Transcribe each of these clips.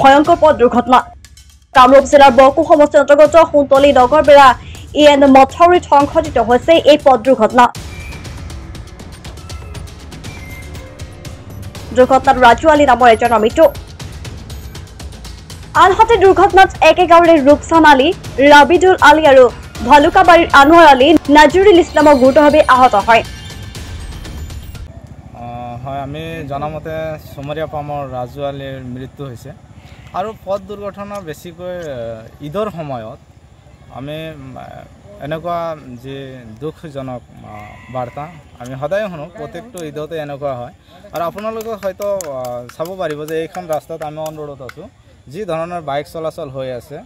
ভয়ংকৰ পথ দুৰ্ঘটনা কামৰূপ জিলাৰ বৰকু সমষ্টিৰ অন্তৰ্গত সুন্তলী নগৰবেৰা এণ্ড মথৌৰিত সংঘটিত হৈছে এই পথ দুৰ্ঘটনা দুৰ্ঘটনাত ৰাজু আলী নামৰ এজনৰ মৃত্যু আনহাতে দুৰ্ঘটনাত একে গাঁৱৰে ৰূপচান আলী ৰাবিদুল আলী আৰু ভালুকাবাৰীৰ আনোৱাৰ আলী নাজুৰুল ইছলামৰ গুৰুতৰভাৱে আহত হয় আমি জনামতে চমৰীয়া পামৰ ৰাজু আলীৰ মৃত্যু হৈছে আৰু পথ দুৰ্ঘটনা বেছিকৈ ঈদৰ সময়ত আমি এনেকুৱা যে দুখজনক বাৰ্তা আমি সদায় শুনো প্ৰত্যেকটো ঈদতে এনেকুৱা হয় আৰু আপোনালোকে হয়তো চাব পাৰিব যে এইখন ৰাস্তাত আমি অন ৰোডত আছোঁ যি ধৰণৰ বাইক চলাচল হৈ আছে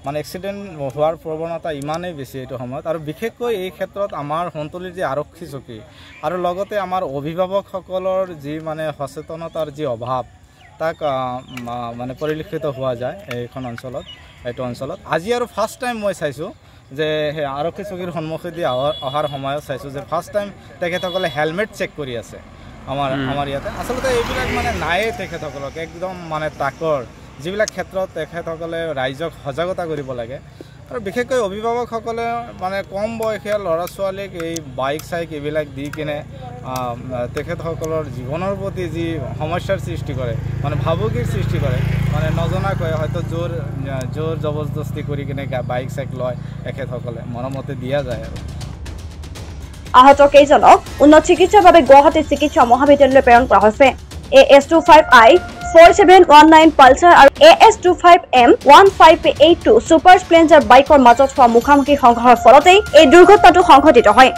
মানে এক্সিডেণ্ট হোৱাৰ প্ৰৱণতা ইমানেই বেছি এইটো সময়ত আৰু বিশেষকৈ এই ক্ষেত্ৰত আমাৰ সন্তলীৰ যি আৰক্ষী চকী আৰু লগতে আমাৰ অভিভাৱকসকলৰ যি মানে সচেতনতাৰ যি অভাৱ তাক মানে পৰিলক্ষিত হোৱা যায় এইখন অঞ্চলত এইটো অঞ্চলত আজি আৰু ফাৰ্ষ্ট টাইম মই চাইছোঁ যে সেই আৰক্ষী চকীৰ সন্মুখেদি অহাৰ সময়ত চাইছোঁ যে ফাৰ্ষ্ট টাইম তেখেতসকলে হেলমেট চেক কৰি আছে আমাৰ ইয়াতে আচলতে এইবিলাক মানে নায়েই তেখেতসকলক একদম মানে তাকৰ যিবিলাক ক্ষেত্ৰত তেখেতসকলে ৰাইজক সজাগতা কৰিব লাগে আৰু বিশেষকৈ অভিভাৱকসকলে মানে কম বয়সীয়া ল'ৰা ছোৱালীক এই বাইক চাইক এইবিলাক দি কিনে তেখেতসকলৰ জীৱনৰ প্ৰতি যি সমস্যাৰ সৃষ্টি কৰে মানে ভাবুকিৰ সৃষ্টি কৰে মানে নজনাকৈ হয়তো জোৰ জবৰদস্তি কৰি কিনে বাইক চাইক লয় তেখেতসকলে মৰমতে দিয়া যায় আৰু আহত কেইজনক উন্নত চিকিৎসাৰ বাবে গুৱাহাটী চিকিৎসা মহাবিদ্যালয়লৈ প্ৰেৰণ কৰা হৈছে AS25I 4719 পালচাৰ আৰু AS25M 1582 ছুপাৰ স্প্লেণ্ডাৰ বাইকৰ মাজত হোৱা মুখামুখি সংঘৰ্ষৰ ফলতেই এই দুৰ্ঘটনাটো সংঘটিত হয়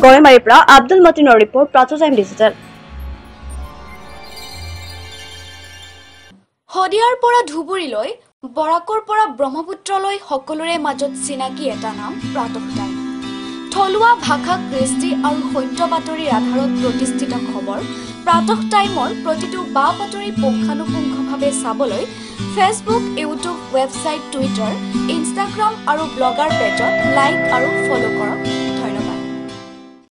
গড়েমাৰীৰ পৰা আব্দুল মতিনৰ ৰিপৰ্ট প্ৰাচুটাইম ডিজিটেল হদিয়াৰ পৰা ধুবুৰীলৈ বৰাকৰ পৰা ব্ৰহ্মপুত্ৰলৈ সকলোৰে মাজত চিনাকি এটা নাম প্ৰাতঃ টাইম থলুৱা ভাষা কৃষ্টি আৰু সত্য বাতৰিৰ আধাৰত প্ৰতিষ্ঠিত খবৰ প্ৰাতঃ টাইমৰ প্ৰতিটো বা বাতৰি পুংখানুপুংখভাৱে চাবলৈ Facebook YouTube website Twitter Instagram আৰু ব্লগাৰ পেজত লাইক আৰু ফলো কৰক